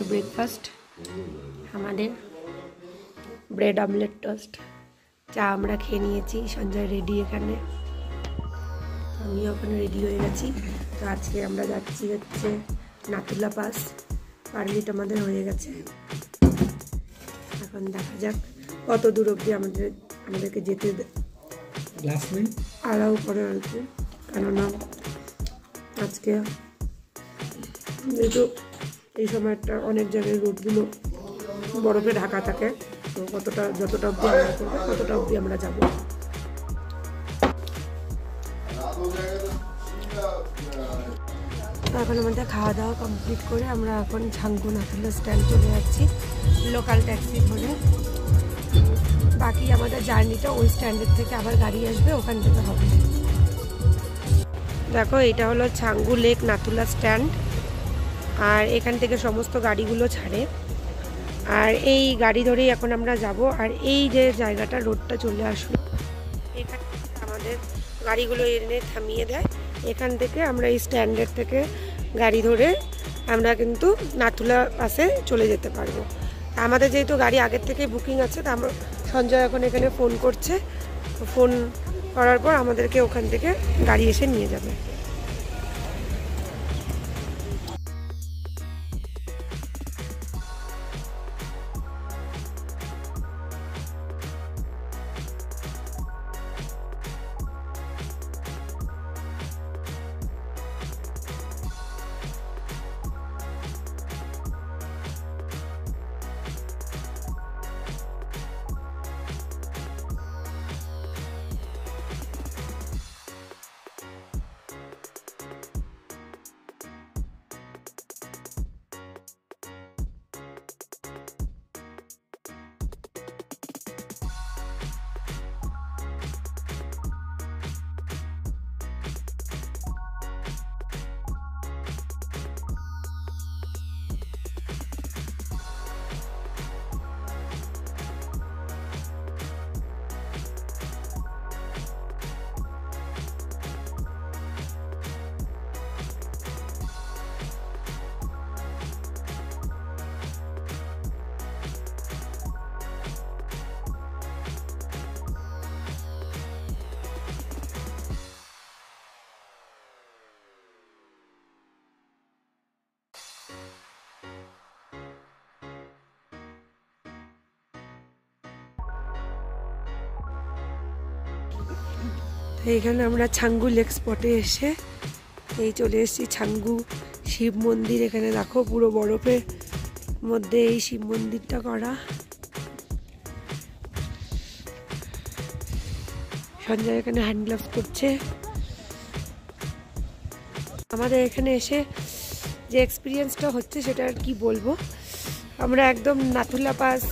Breakfast আমাদের bread omelette toast চা আমরা খেয়ে নিয়েছি। সঞ্জয় রেডি, এখানে আমিও ওখানে রেডি হয়ে গেছি। তো আজকে আমরা যাচ্ছি হচ্ছে নাথুলা পাস। পারমিট আমাদের হয়ে গেছে, এখন দেখা যাক কত দূর অবধি আমাদেরকে যেতে আলাউ করে আর কি। কেননা আজকে যেহেতু এই সময়টা অনেক জায়গায় রোডগুলো বরফে ঢাকা থাকে, তো যতটা অবধি আমরা করবো ততটা অবধি আমরা যাবো। এখন আমাদের খাওয়া দাওয়া কমপ্লিট করে আমরা এখন ঝাঙ্গু নাথুলা স্ট্যান্ড চলে যাচ্ছি লোকাল ট্যাক্সি ধরে। বাকি আমাদের জার্নিটা ওই স্ট্যান্ডের থেকে আবার গাড়ি আসবে, ওখান থেকে হবে। দেখো, এটা হলো ছাঙ্গু লেক নাথুলা স্ট্যান্ড, আর এখান থেকে সমস্ত গাড়িগুলো ছাড়ে। আর এই গাড়ি ধরেই এখন আমরা যাব। আর এই যে জায়গাটা, রোডটা চলে আসলো, এখান থেকে আমাদের গাড়িগুলো এনে থামিয়ে দেয়। এখান থেকে আমরা এই স্ট্যান্ডের থেকে গাড়ি ধরে আমরা কিন্তু নাথুলা পাসে চলে যেতে পারবো। আমাদের যেহেতু গাড়ি আগের থেকেই বুকিং আছে, তা আমরা সঞ্জয় এখন এখানে ফোন করছে। ফোন করার পর আমাদেরকে ওখান থেকে গাড়ি এসে নিয়ে যাবে। এইখানে আমরা ছাঙ্গু লেক স্পটে এসে এই চলে এসেছি। ছাঙ্গু শিব মন্দির, এখানে দেখো পুরো বরফের মধ্যে এই শিব মন্দিরটা করা। সঞ্জয় এখানে হ্যান্ড গ্লাভস করছে। আমাদের এখানে এসে যে এক্সপিরিয়েন্সটা হচ্ছে সেটা আর কি বলবো। আমরা একদম নাথুলা পাস,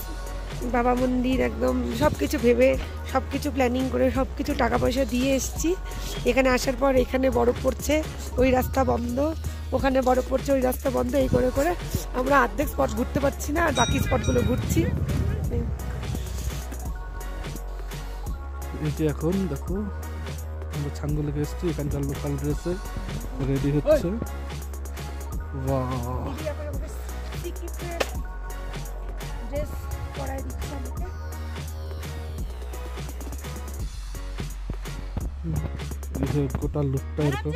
বাবা মন্দির, একদম সব কিছু ভেবে, সব কিছু প্ল্যানিং করে, সব কিছু টাকা পয়সা দিয়ে এসেছি। এখানে আসার পর এখানে বরফ পড়ছে, ওই রাস্তা বন্ধ, ওখানে বরফ পড়ছে, ওই রাস্তা বন্ধ, এই করে করে আমরা অর্ধেক স্পট ঘুরতে পারছি না, আর বাকি স্পটগুলো ঘুরছি। এই যে এখন দেখো আমরা ছাঙ্গু লেকে এসেছি, এখানকার লোকাল ড্রেসে রেডি হচ্ছে। বাহ, ড্রেস পরাই দিচ্ছে আমাকে। গোটা লুকটা এরকম।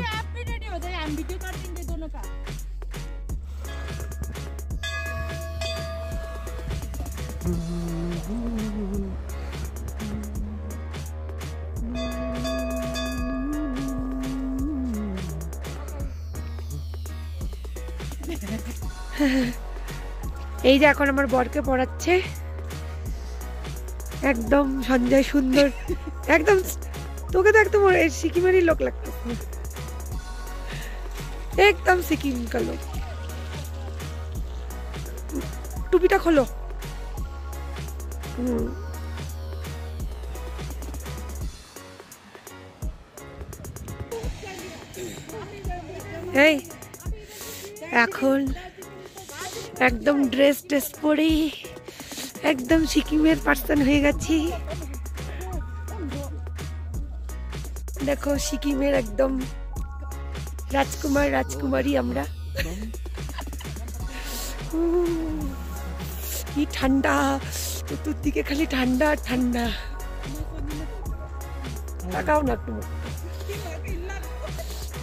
এই যে এখন আমার বরকে পড়াচ্ছে, একদম সঞ্জয় সুন্দর, একদম তোকে তো একদম সিকিমেরই লোক লাগতেছে, একদম সিকিম का लोग। টুপিটা খোলো। এই এখন একদম ড্রেস পরে একদম সিকিমের পার্সন হয়ে গেছি। দেখো সিকিমের একদম রাজকুমার রাজকুমারী আমরা। কি ঠান্ডা, চতুর্দিকে খালি ঠান্ডা ঠান্ডা। তাকাও না একটু,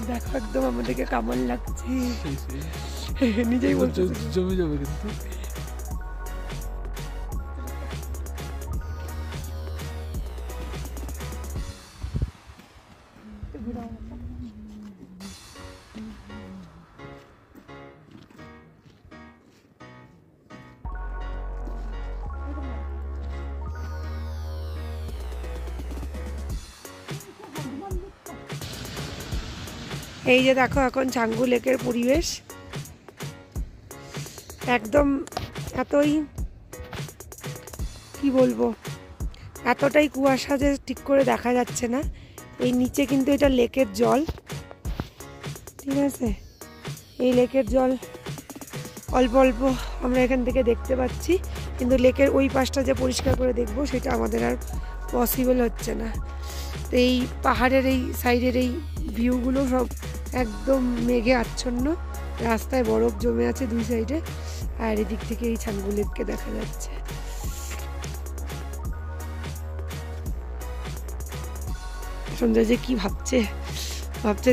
দেখো একদম আমাদেরকে কেমন লাগছে। নিজেই বলছো জমে যাবে কিন্তু। এই যে দেখো এখন ছাঙ্গু লেকের পরিবেশ একদম এতই কি বলবো, এতটাই কুয়াশা যে ঠিক করে দেখা যাচ্ছে না। এই নিচে কিন্তু এটা লেকের জল, ঠিক আছে, এই লেকের জল অল্প অল্প আমরা এখান থেকে দেখতে পাচ্ছি, কিন্তু লেকের ওই পাশটা যে পরিষ্কার করে দেখবো সেটা আমাদের আর পসিবল হচ্ছে না। তো এই পাহাড়ের এই সাইডের এই ভিউগুলো সব একদম মেঘে আচ্ছন্ন, রাস্তায় বরফ জমে আছে দুই সাইডে, আর এদিক থেকে এই ছাঙ্গু লেককে দেখা যাচ্ছে। সঞ্জয় যে কি ভাবছে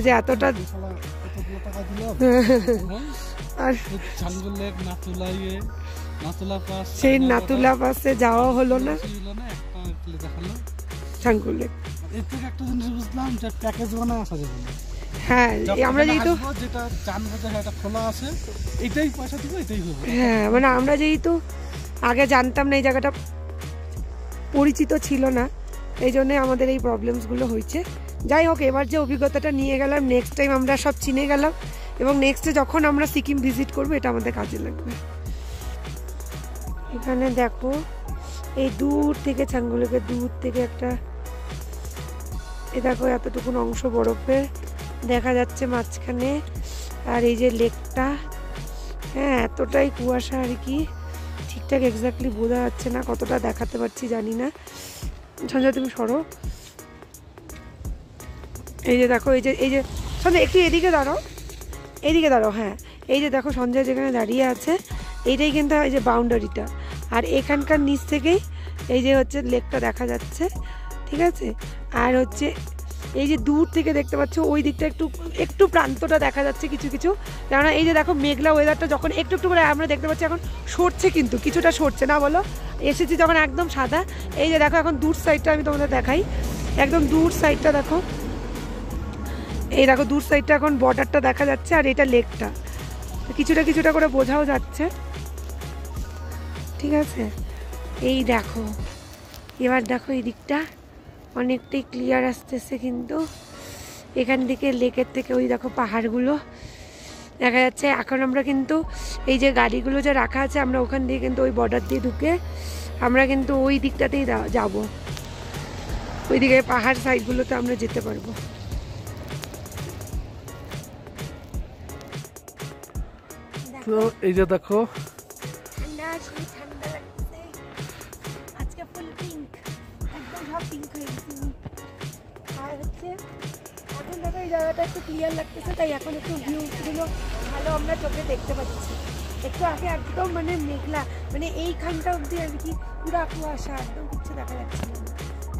যে এতটা আর সেই নাতুলা পাশে যাওয়া হলো না। ছাঙ্গু লেক হ্যাঁ, আমরা যেহেতু হ্যাঁ মানে আমরা যেহেতু আগে জানতাম না, এই জায়গাটা পরিচিত ছিল না, এই জন্য আমাদের এই প্রবলেমসগুলো হয়েছে। যাই হোক, এবার যে অভিজ্ঞতাটা নিয়ে গেলাম, নেক্সট টাইম আমরা সব চিনে গেলাম, এবং নেক্সটে যখন আমরা সিকিম ভিজিট করবো এটা আমাদের কাজে লাগবে। এখানে দেখো এই দূর থেকে ছাঙ্গু লেকের দূর থেকে একটা, এ দেখো এতটুকুন অংশ বরফের দেখা যাচ্ছে মাঝখানে, আর এই যে লেকটা, হ্যাঁ এতটাই কুয়াশা আর কি, ঠিকঠাক এক্স্যাক্টলি বোঝা যাচ্ছে না, কতটা দেখাতে পারছি জানি না। সঞ্জয় তুমি সরো, এই যে দেখো এই যে সঞ্জয় একটু এদিকে দাঁড়াও, হ্যাঁ এই যে দেখো সঞ্জয় যেখানে দাঁড়িয়ে আছে এইটাই কিন্তু এই যে বাউন্ডারিটা, আর এখানকার নিচ থেকেই এই যে হচ্ছে লেকটা দেখা যাচ্ছে, ঠিক আছে। আর হচ্ছে এই যে দূর থেকে দেখতে পাচ্ছ ওই দিকটা একটু প্রান্তটা দেখা যাচ্ছে কিছু কিছু, কেননা এই যে দেখো মেঘলা ওয়েদারটা যখন একটু করে আমরা দেখতে পাচ্ছি এখন সরছে, কিন্তু কিছুটা সরছে না বলো, এসেছি যখন একদম সাদা। এই যে দেখো এখন দূর সাইডটা আমি তোমাদের দেখাই, একদম দূর সাইডটা দেখো, এই দেখো দূর সাইডটা এখন বর্ডারটা দেখা যাচ্ছে, আর এটা লেকটা কিছুটা করে বোঝাও যাচ্ছে, ঠিক আছে। এই দেখো এবার দেখো এই দিকটা অনেকটাই ক্লিয়ার আসতেছে, কিন্তু এখান থেকে লেকের থেকে ওই দেখো পাহাড়গুলো দেখা যাচ্ছে। এখন আমরা কিন্তু এই যে গাড়িগুলো যে রাখা আছে, আমরা ওখান দিয়ে কিন্তু ওই বর্ডার দিয়ে ঢুকে আমরা কিন্তু ওই দিকটাতেই যাব, ওই দিকে পাহাড় সাইডগুলোতে আমরা যেতে পারবো। তো এই যে দেখো ঠান্ডা লাগছে আজকে, ফুল পিঙ্ক, একদম সব পিঙ্ক হয়ে গেছে। আর হচ্ছে এখন দেখো এই জায়গাটা একটু ক্লিয়ার লাগতেছে, তাই এখন একটু ভিউগুলো ভালো আমরা চোখে দেখতে পাচ্ছি। একটু আগে একদম মানে মেঘলা, মানে এইখানটা অবধি আর কি পুরো কুয়াশা, একদম কিছু দেখা যাচ্ছে না।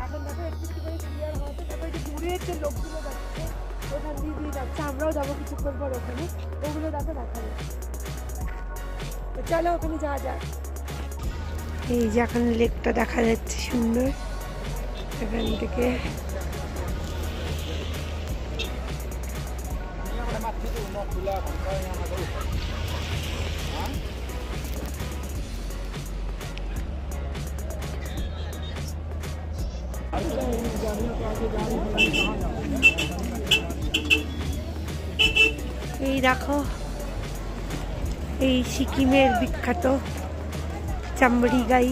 এখন দেখো একটু করে ক্লিয়ার হওয়াতে তারপর যে দূরের যে লোকগুলো যাচ্ছে ওখান দিয়ে যাচ্ছে, আমরাও যাবো কিছুক্ষণ পর ওখানে, ওগুলো দেখো দেখা যাচ্ছে। চলো ওখানে যাওয়া যাক। এই যে এখন লেকটা দেখা যাচ্ছে সুন্দর এখান থেকে, এই দেখো এই সিকিমের বিখ্যাত চামড়ি গাই,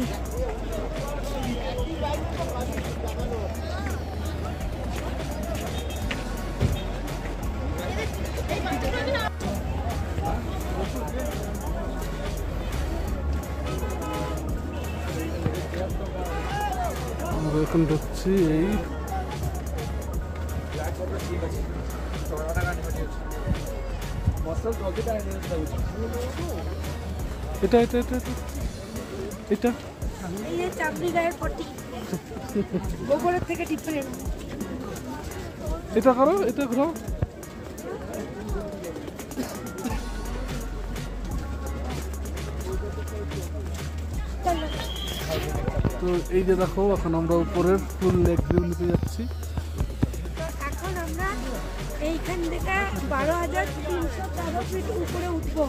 আমরা এখন ঢুকছি এটা এটা এটা এটা এটা এই যে চামড়ি গায়ের পটি গোবরের থেকে টিপে নেব। এটা করো, এটা করো। তো এই যে দেখো, এখন আমরা উপরের ফুল লেক ভিউ নিতে যাচ্ছি। এখন আমরা এইখান থেকে 12,313 ফিট উপরে উঠবো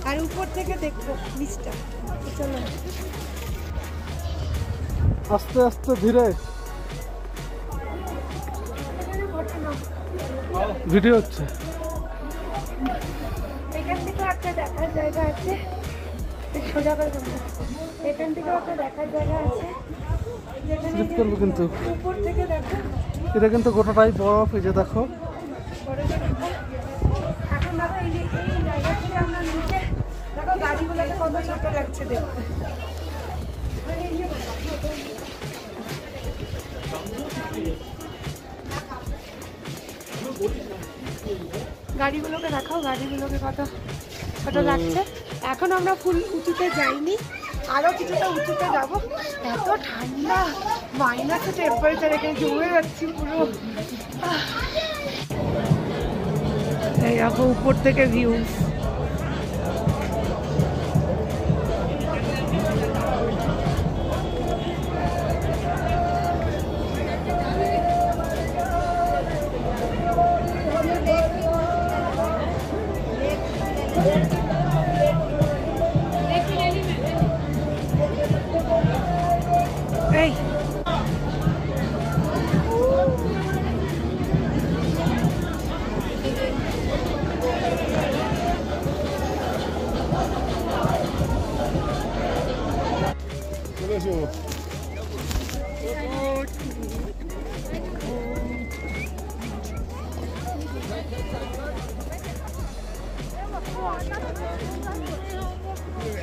আর উপর থেকে দেখবো নিচটা। চলো আস্তে আস্তে ধীরে ভিডিও হচ্ছে। এখান থেকেও একটা দেখার জায়গা আছে, সোজা করে তোমরা। এখান থেকেও একটা দেখার জায়গা আছে যেখানে স্লিপ করবো কিন্তু। উপর থেকে দেখো, এটা কিন্তু গোটাটাই বরফ। এই যে দেখো, এখন দেখো এই যে এই জায়গা থেকে আমরা নিচে দেখো গাড়িগুলোকে কত ছোট লাগছে দেখতে। গাড়িগুলোকে দেখাও, গাড়িগুলোকে কত ছোট লাগছে। এখন আমরা ফুল উঁচুতে যাইনি, আরো কিছুটা উঁচুতে যাব। এত ঠান্ডা, মাইনাসে টেম্পারেচার, এখানে জমে যাচ্ছি পুরো। এই দেখো উপর থেকে ভিউ। এই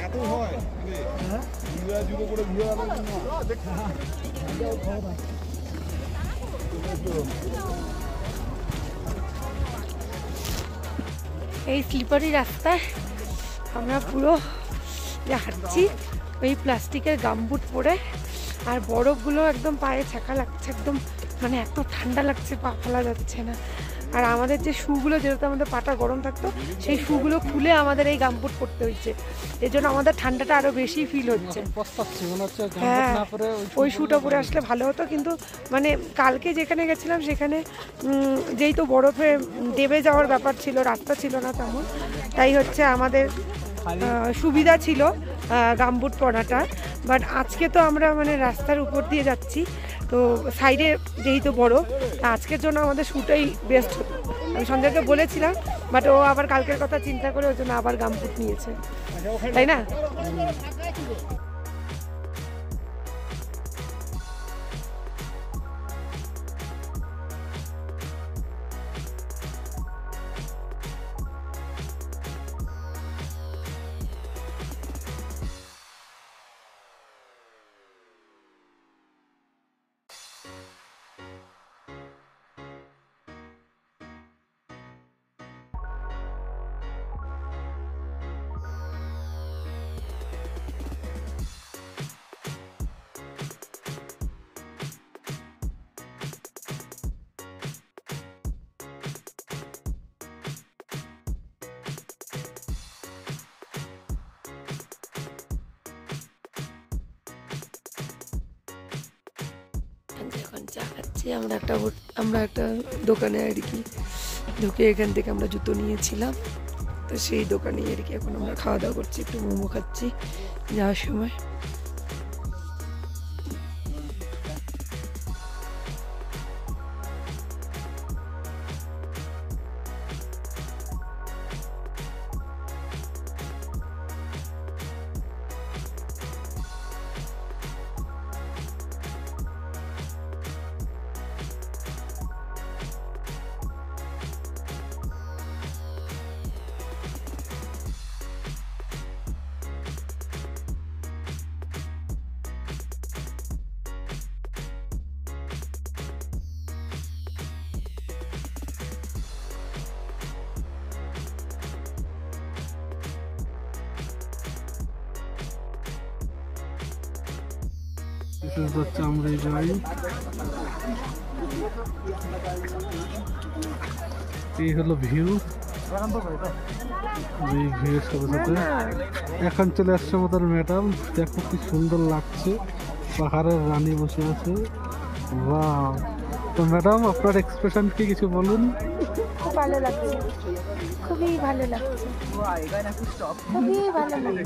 এত হয় জুতো করে ঘুরে এই স্লিপারি রাস্তায় আমরা পুরো যে হাঁটছি, ওই প্লাস্টিকের গামবুট পরে, আর বরফগুলো একদম পায়ে ছাকা লাগছে, একদম মানে এত ঠান্ডা লাগছে, পা ফেলা যাচ্ছে না। আর আমাদের যে শুগুলো, যেহেতু আমাদের পাটা গরম থাকতো, সেই শুগুলো খুলে আমাদের এই গামবুট পরতে হয়েছে। এই জন্য আমাদের ঠান্ডাটা আরো বেশি ফিল হচ্ছে। হ্যাঁ, ওই শুটা পরে আসলে ভালো হতো, কিন্তু মানে কালকে যেখানে গেছিলাম সেখানে যেই তো বরফে দেবে যাওয়ার ব্যাপার ছিল, রাস্তা ছিল না তেমন, তাই হচ্ছে আমাদের সুবিধা ছিল গামবুট পরাটা। বাট আজকে তো আমরা মানে রাস্তার উপর দিয়ে যাচ্ছি, তো সাইডে যেহেতু বরফ, আজকের জন্য আমাদের শুটাই বেস্ট হতো। আমি সঞ্জয়কে বলেছিলাম, বাট ও আবার কালকের কথা চিন্তা করে ওই জন্য আবার গামবুট নিয়েছে, তাই না? এখন চা খাচ্ছি আমরা একটা দোকানে আর কি ঢুকে, এখান থেকে আমরা জুতো নিয়েছিলাম, তো সেই দোকানে আর কি এখন আমরা খাওয়া দাওয়া করছি, একটু মোমো খাচ্ছি যাওয়ার সময়। মেসেজ যাচ্ছে আমরাই যাই। এই হলো ভিউ, এই ভিউয়ের সাথে সাথে এখন চলে আসছে আমাদের ম্যাডাম। দেখো কি সুন্দর লাগছে, পাহাড়ের রানী বসে আছে। ওয়াও! তো ম্যাডাম আপনার এক্সপ্রেশন কি কিছু বলুন। খুব ভালো লাগছে, খুবই ভালো লাগছে, খুবই ভালো লাগছে।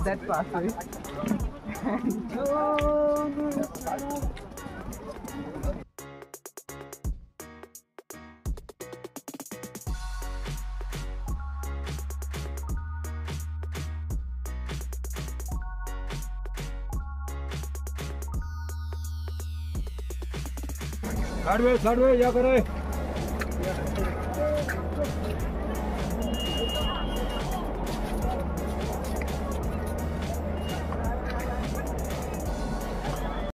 साइड में या करे